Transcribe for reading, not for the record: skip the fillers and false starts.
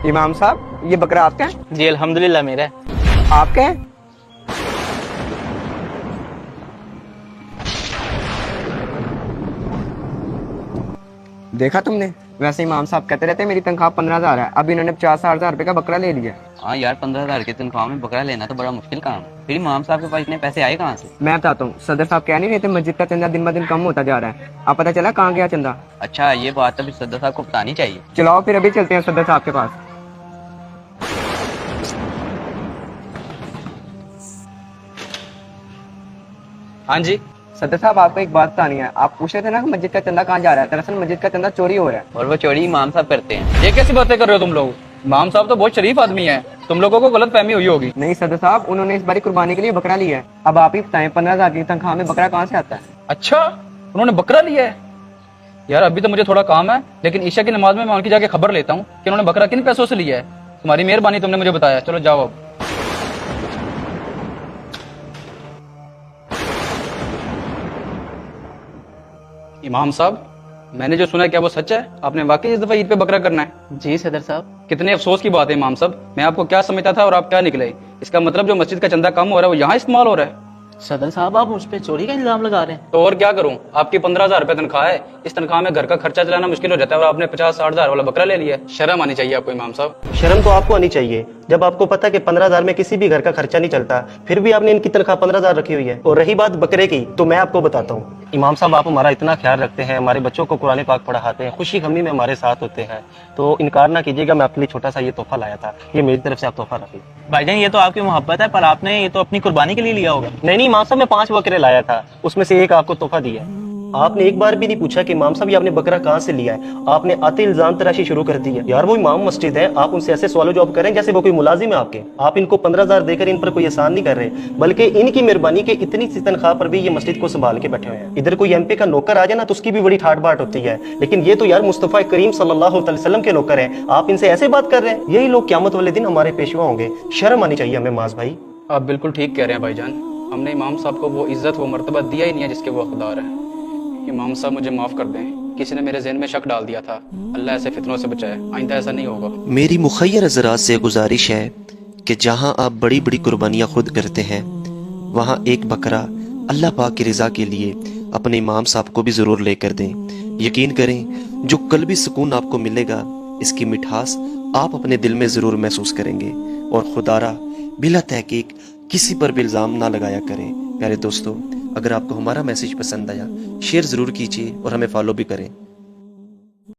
इमाम साहब ये बकरा आपका है? जी अल्हम्दुलिल्लाह मेरा है। आपका है? देखा तुमने, वैसे इमाम साहब कहते रहते मेरी तनख्वाह 15,000 है, अब इन्होंने 50,000 रुपए का बकरा ले लिया। हाँ यार, 15,000 की तनख्वाह में बकरा लेना तो बड़ा मुश्किल काम है। फिर इमाम साहब के पास इतने पैसे आए कहाँ से? मैं बताता हूँ, सदर साहब कह नहीं रहे थे मस्जिद का चंदा दिन ब दिन कम होता जा रहा है। अब पता चला कहाँ गया चंदा? अच्छा, ये बात तो फिर सदर साहब को बतानी चाहिए। चलाओ फिर अभी चलते हैं सदर साहब के पास। हाँ जी। सदर साहब आपको एक बात बतानी है। आप पूछ रहे थे ना कि मस्जिद का चंदा कहाँ जा रहा है, दरअसल मस्जिद का चंदा चोरी हो रहा है। और वो चोरी इमाम साहब करते हैं। ये कैसी बातें कर रहे हो तुम लोग? इमाम साहब तो बहुत शरीफ आदमी है, तुम लोगों को गलत फहमी हुई होगी। नहीं सदर साहब, उन्होंने इस बारी कुर्बानी के लिए बकरा लिया है। अब आप ही बताएं 15,000 की तनख्वाह में बकरा कहाँ से आता है? अच्छा, उन्होंने बकरा लिया है? यार अभी तो मुझे थोड़ा काम है, लेकिन ईशा की नमाज में मैं उनकी जाके खबर लेता हूँ कि उन्होंने बकरा किन पैसों से लिया है। तुम्हारी मेहरबानी, तुमने मुझे बताया। चलो जाओ अब। इमाम साहब, मैंने जो सुना है क्या वो सच है? आपने वाकई इस दफा ईद पे बकरा करना है? जी सदर साहब। कितने अफसोस की बात है इमाम साहब, मैं आपको क्या समझता था और आप क्या निकले। इसका मतलब जो मस्जिद का चंदा कम हो रहा है वो यहाँ इस्तेमाल हो रहा है। सदर साहब, आप उस पर चोरी का इल्जाम लगा रहे हैं? तो और क्या करूं, आपकी 15,000 रुपए तनख्वाह है, इस तनख्वाह में घर का खर्चा चलाना मुश्किल हो जाता है और आपने 50-60,000 वाला बकरा ले लिया। शर्म आनी चाहिए आपको इमाम साहब। शर्म तो आपको आनी चाहिए जब आपको पता है कि 15,000 में किसी भी घर का खर्चा नहीं चलता, फिर भी आपने इनकी तनख्वाह 15,000 रखी हुई है। और रही बात बकरे की, तो मैं आपको बताता हूँ। इमाम साहब, आप हमारा इतना ख्याल रखते हैं, हमारे बच्चों को कुरान पाक पढ़ाते हैं, खुशी गमी में हमारे साथ होते हैं, तो इनकार ना कीजिएगा। मैं आपके लिए छोटा सा ये तोहफा लाया था, ये मेरी तरफ से आप तोहफा रखिए। भाईजान ये तो आपकी मोहब्बत है, पर आपने ये तो अपनी कुर्बानी के लिए लिया होगा। नहीं इमाम साहब, मैं 5 बकरे लाया था, उसमें से एक आपको तोहफा दिया। आपने एक बार भी नहीं पूछा कि इमाम साहब ये आपने बकरा कहाँ से लिया है। आपने आते इल्जाम तराशी शुरू कर दी है। यार वो इमाम मस्जिद है, आप उनसे ऐसे सवाल जवाब करें जैसे वो कोई मुलाजिम है आपके। आप इनको 15,000 देकर इन पर कोई एहसान नहीं कर रहे, बल्कि इनकी मेहरबानी के इतनी सी तनख्वाह पर भी ये मस्जिद को संभाल के बैठे हुए हैं। इधर कोई एमपी का नौकर आ जाए ना तो उसकी भी बड़ी ठाट बाट होती है, लेकिन ये तो यार मुस्तफा करीम सल्लल्लाहु अलैहि वसल्लम के नौकर हैं, आप इनसे ऐसे बात कर रहे हैं। यही लोग क़यामत वाले दिन हमारे पेशवा होंगे। शर्म आनी चाहिए हमें माज भाई। आप बिल्कुल ठीक कह रहे हैं भाईजान, हमने इमाम साहब को वो इज्जत वो मर्तबा दिया ही नहीं है जिसके वो हकदार है। इमाम साहब मुझे माफ कर दें, किसी ने मेरे ज़हन में शक डाल दिया था। अल्लाह ऐसे फितनों से बचाए, आइंदा ऐसा नहीं होगा। मेरी मुखय्यर हज़रात से गुजारिश है कि जहाँ आप बड़ी बड़ी कुर्बानियाँ खुद करते हैं, वहाँ एक बकरा अल्लाह पाक की रज़ा के लिए अपने इमाम साहब को भी ज़रूर लेकर दें। यकीन करें, जो कल्बी सुकून आपको मिलेगा, इसकी मिठास आप अपने दिल में ज़रूर महसूस करेंगे। और खुदारा बिला तहकीक किसी पर भी इल्ज़ाम ना लगाया करें। प्यारे दोस्तों, अगर आपको हमारा मैसेज पसंद आया, शेयर ज़रूर कीजिए और हमें फॉलो भी करें।